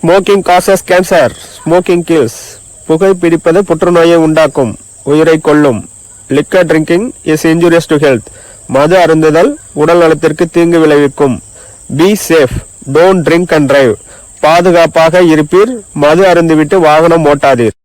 Smoking causes cancer. Smoking kills. புகைப்பிடிப்பது புற்றுநோயை உண்டாக்கும், உயிரை கொல்லும். Liquor drinking is injurious to health. மது அருந்துதல் உடல் நலத்திற்கு தீங்கு விளைவிக்கும். Be safe, don't drink and drive. பாதுகாப்பாக இருப்பீர், மது அருந்துவிட்டு வாகனம் ஓட்டாதீர்.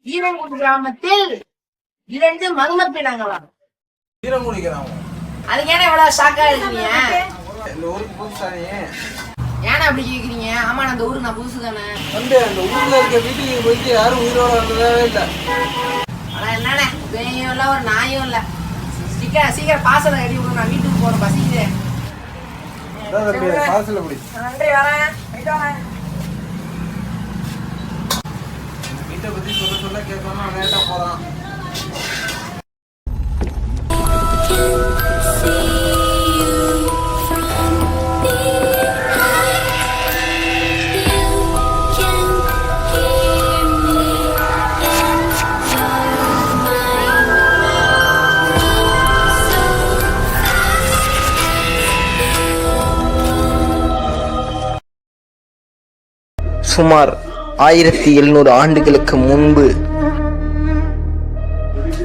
ஈரங்குடி கிராமத்தில் 2 மர்ம பிணங்களாம். ஈரங்குடி கிராமம். அதுக்கு ஏன்னா இவ்வளவு ஷாக்கா இருக்கீங்க? இந்த ஊருக்கு புதுசானே ஏன்னா அப்படி கேக்குறீங்க? ஆமா, அந்த ஊருக்கு நான் புதுசு தானே. வந்து அந்த ஊர்ல இருக்க வீட்டுக்கு போயிட்டு யாரும் உயிரோட வந்ததே இல்லை. ஆனா என்னண்ணே, பேயும் இல்ல ஒரு நாயும் இல்ல. சீக்கிரம் பாசலை கட்டி விடுங்க, நான் வீட்டுக்கு போறேன், பசிக்குது. பாசல படி. நன்றி, வரேன். போயிட்டு வரேன். வீட்டை பத்தி சொல்ல கேட்கணும், லேட்டா போறான். சுமார் 1700 ஆண்டுகளுக்கு முன்பு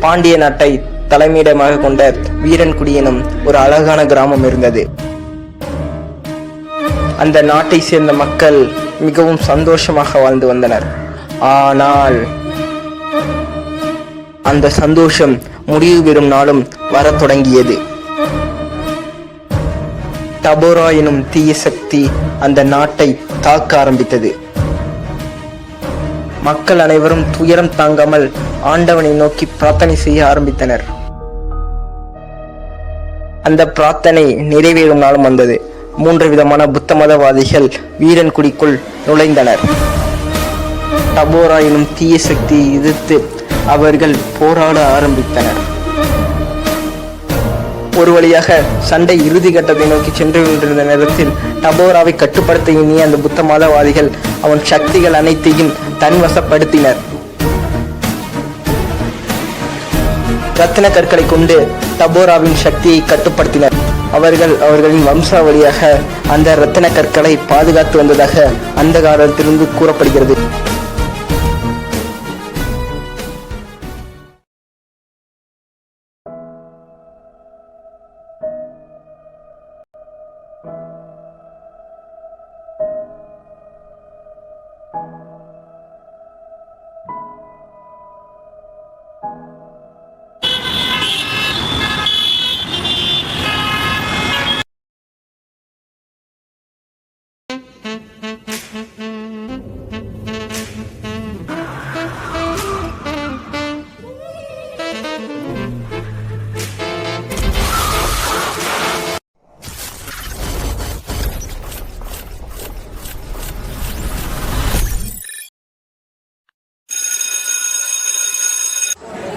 பாண்டிய நாட்டை தலைமையிடமாக கொண்ட வீரன்குடி எனும் ஒரு அழகான கிராமம் இருந்தது. அந்த நாட்டை சேர்ந்த மக்கள் மிகவும் சந்தோஷமாக வாழ்ந்து வந்தனர். ஆனால் அந்த சந்தோஷம் முடிவு பெறும் நாளும் வரத் தொடங்கியது. டபோரா எனும் தீய சக்தி அந்த நாட்டை தாக்க ஆரம்பித்தது. மக்கள் அனைவரும் துயரம் தாங்காமல் ஆண்டவனை நோக்கி பிரார்த்தனை செய்ய ஆரம்பித்தனர். அந்த பிரார்த்தனை நிறைவேறும் நாளும் வந்தது. 3 விதமான புத்த மதவாதிகள் வீரன்குடிக்குள் நுழைந்தனர். டபோரா எனும் தீய சக்தியை எதிர்த்து அவர்கள் போராட ஆரம்பித்தனர். ஒரு வழியாக சண்டை இறுதி கட்டத்தை நோக்கி சென்று கொண்டிருந்த நேரத்தில் டபோராவை கட்டுப்படுத்த எண்ணிய அந்த புத்த மதவாதிகள் அவன் சக்திகள் அனைத்தையும் தன்வசப்படுத்தினர். ரத்தின கற்களை கொண்டு டபோராவின் சக்தியை கட்டுப்படுத்தினர். அவர்களின் வம்சாவளியாக அந்த ரத்தின கற்களை பாதுகாத்து வந்ததாக அந்த காலத்திலிருந்து கூறப்படுகிறது.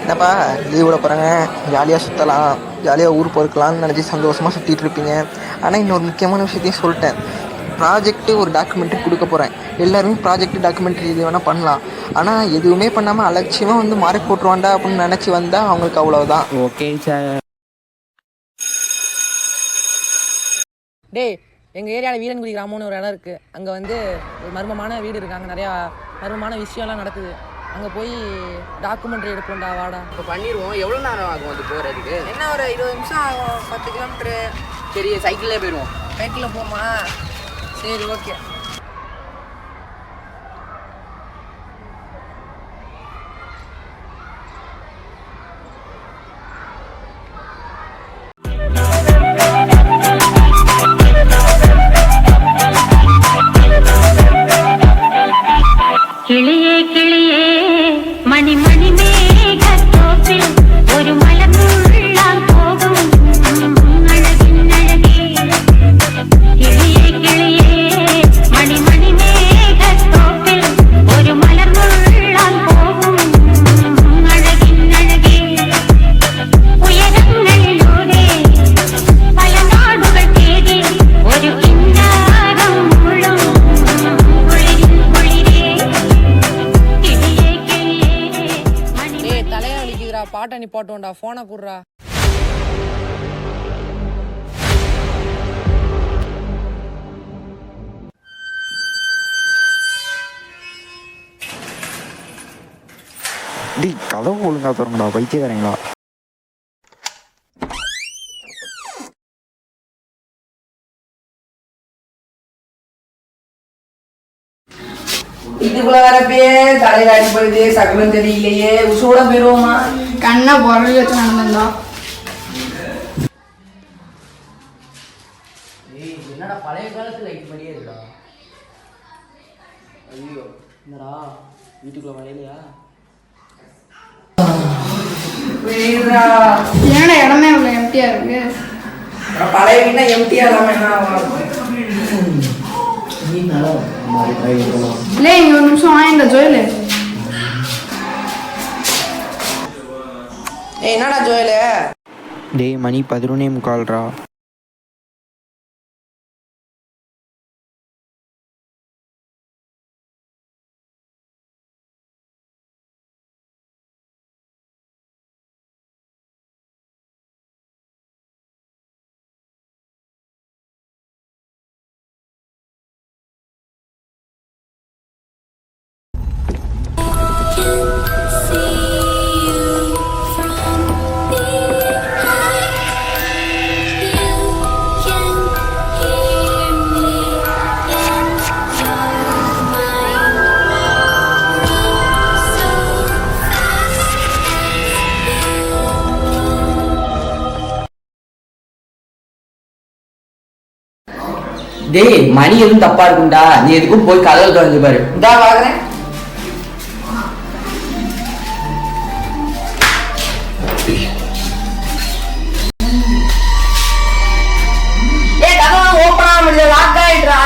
என்னப்பா லீவ் விட போகிறாங்க, ஜாலியாக சுற்றலாம், ஜாலியாக ஊர் பொறுக்கலாம்னு நினச்சி சந்தோஷமாக சுற்றிட்டு இருப்பீங்க. ஆனால் இன்னொரு முக்கியமான விஷயத்தையும் சொல்லிட்டேன். ப்ராஜெக்ட்டு ஒரு டாக்குமெண்ட்ரி கொடுக்க போகிறேன். எல்லாருமே ப்ராஜெக்ட் டாக்குமெண்ட்ரி இது வேணால் பண்ணலாம். ஆனால் எதுவுமே பண்ணாமல் அலட்சியமாக வந்து மார்க் போட்டுருவாண்டா அப்படின்னு நினச்சி வந்தால் அவங்களுக்கு அவ்வளோதான். Okay sir. டேய், எங்கள் ஏரியாவில் வீரன்குடி கிராமம்னு ஒரு இடம் இருக்குது. அங்கே வந்து ஒரு மர்மமான வீடு இருக்குது. அங்கே நிறையா மர்மமான விஷயம்லாம் நடக்குது. அங்கே போய் டாக்குமெண்ட்ரி எடுப்போம்டா, வாடா. இப்போ பண்ணிடுவோம். எவ்வளோ நேரம் ஆகும் அது போகிறதுக்கு? என்ன ஒரு 20 நிமிஷம் ஆகும், 10 கிலோமீட்ரு. சரி, சைக்கிள்லேயே போயிடுவோம். சைக்கிளில் போமா? சரி, ஓகே. பாட்டை நிப்பாட்டுவோம்டா, ஃபோனை குடுறா. டேய் கதவு ஒழுங்கா திறங்கடா பைத்தியக்காரங்களா. வீட்டுக்குள்ள வரப்பே தலையில அடிப்படுது, சகலம் தெரியலையே, உசோட போயிருவோமா? கண்ணை பொருள் வச்சு நடந்திருந்தோம். என்னடா பழைய காலத்து லைட் மாதிரியே இருக்கா? ஐயோ என்னடா வீட்டுக்குள்ள வரையிலையா? ஏன்னா இடமே இவ்வளோ எம்டியா இருக்கு. பழைய வீட்டா எம்டியா இல்லாம என்ன ஆகும்? இல்லை இங்க ஒரு நிமிஷம் வாங்கிட்ட ஜோயிலு. என்னடா ஜோயிலு? டேய் மணி 11:45. டேய் மணி எதுவும் தப்பா இருக்கும்டா, நீ எதுக்கும் போய் கதவு திறந்து பாரு. இந்தா பாக்குறேன். ஓப்பன் ஆக முடியல, லாக் ஆயிடுறா.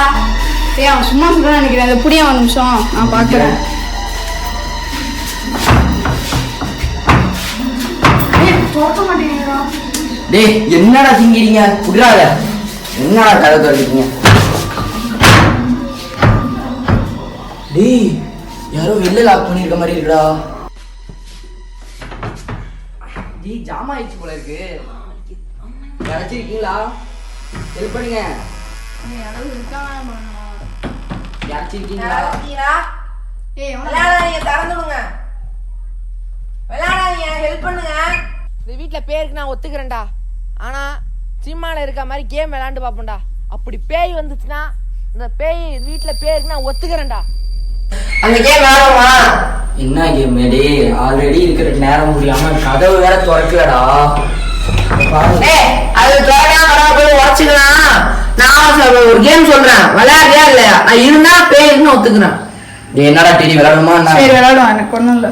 ஏய் அவன் சும்மா சொல்றான்னு நினைக்கிறேன். அது புரியும் ஒரு நிமிஷம் நான் பார்க்குறேன். திறக்க மாட்டேங்கிறா. டேய் என்னடா திங்கிறீங்க? புரியாத என்னடா கதவு திறந்துட்டீங்க? டேய் யாரோ வெளில லாக் பண்ணிருக்க மாதிரி இருக்குடா. டேய் ஜாம் ஆயிடுச்சு போல இருக்கு. யாராச்சும் இருக்கீங்களா? ஹெல்ப் பண்ணுங்க. யாராச்சும் இருக்கீங்களா? ஏய் விளையாடாதீங்க, திறந்துடுங்க. விளையாடாதீங்க, ஹெல்ப் பண்ணுங்க. இந்த வீட்டில் பேருக்கு நான் ஒத்துக்கிறேன்டா, ஆனால் சினிமாவில் இருக்க மாதிரி கேம் விளையாண்டு பார்ப்போம்டா. அப்படி பேய் வந்துச்சுன்னா இந்த பேய் வீட்டில் பேருக்கு நான் ஒத்துக்கிறேன்டா. அந்த கேம் விளையாடுமா? என்ன கேம்? டேய் ஆல்ரெடி இருக்கிற நேரம் முடியாம கதவு வேற திறக்கலடா. அது உடச்சுக்கலாம். நான் ஒரு கேம் சொல்றேன், விளையாடுறியா இல்லையா? நான் இருந்தா பேருன்னு ஒத்துக்கிறேன். என்னடா டெடி விளையாடுமா? சரி விளையாடுவோம், எனக்கு ஒன்றும் இல்லை.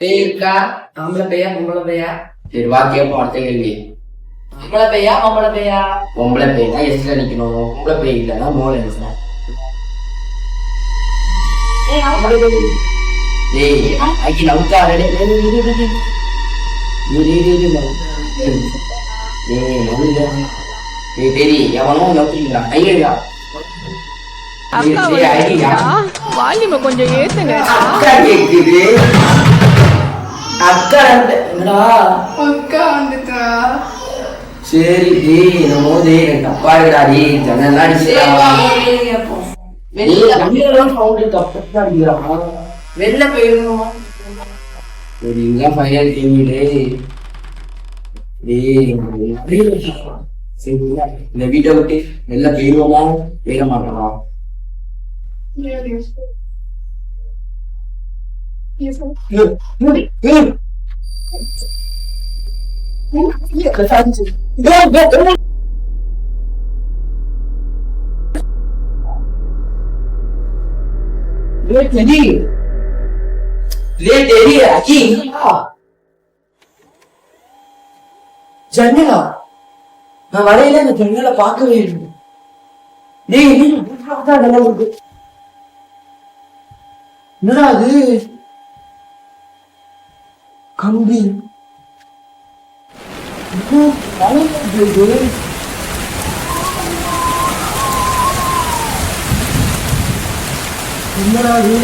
பேய் இருக்கா? ஆம்பளை பேயா பொம்பளை பேயா? சரி வா கேட்போம் அடுத்த கேள்வி. ஆம்பளை பேயா பொம்பளை பேயா? பொம்பளை பேய்னா எஸ்ல நிக்கணும், பொம்பளை பேய் இல்லைன்னா மோல நிக்கணும். டேய் ஐக்கி நவுத்தாடே. டேய் எவனோ நவுத்திங்களா? ஐயா வால்யூமை கொஞ்சம் ஏத்துங்க. அக்கா கேக்குது. அக்கா என்னடா? அக்கா வந்துட்டா. சரி டேய் என்னமோ டேய் எனக்கு தப்பா இருக்குடா. டேய் ஜன்னல்லாம் அடிச்சுடா. வெளில போயிருந்தோம். சரி இங்கதான் ஃபைனல் கேள்வியிலே. இந்த வீட்டை விட்டு வெளில போயிருவோமா போயிட மாட்டோமா? ஜன்னலா? நான் வரையில இந்த ஜன்னலை பார்க்கவே இல்லை. என்னடா அது? கம்பி என்னடா அது?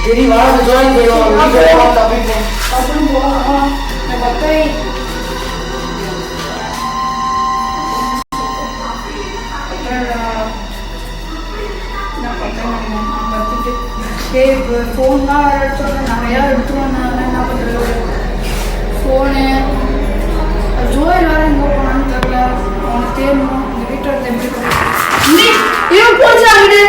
சரி வாங்க ஜாயின் பண்ணுவோம். ஃபோன்லாம் எடுத்துட்டு நிறையா எடுத்துட்டு வந்தாங்க. என்ன பண்ணுறது? ஃபோனு ஜோயில் வேறு எங்கே போனான்னு தெரியல. அவனுக்கு தேடணும். எங்கள் வீட்டில் எப்படி இவன் போச்சாங்கிட்டு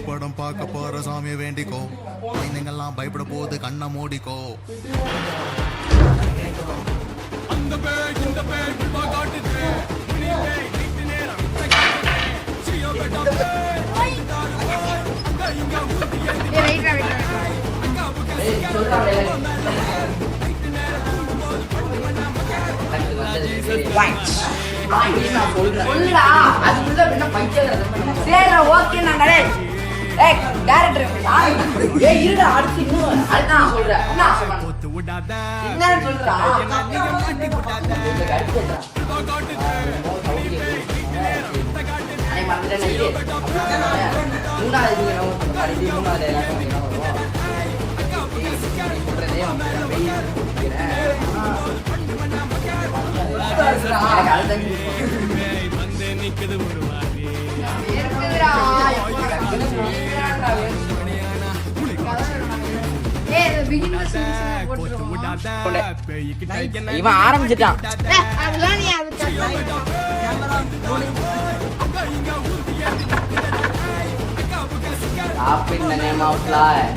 படம் பார்க்க போற சாமியை வேண்டிக்கோ, குழந்தைங்கெல்லாம் பயப்பட போது கண்ணை மூடிக்கோ. இவன் ஆரம்பிச்சிட்டான். Up in the name of life.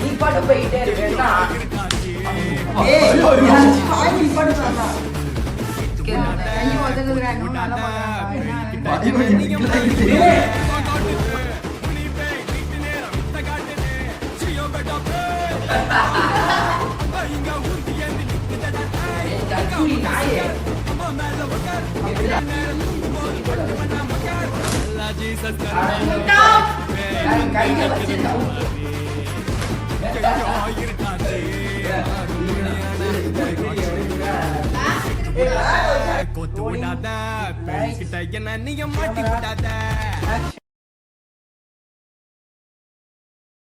நீ பாட்டு போயிட்டே இருக்கேன்னா கொத்து விடாத, பெண்கிட்ட என்ன நீங்க மாட்டி விடாத.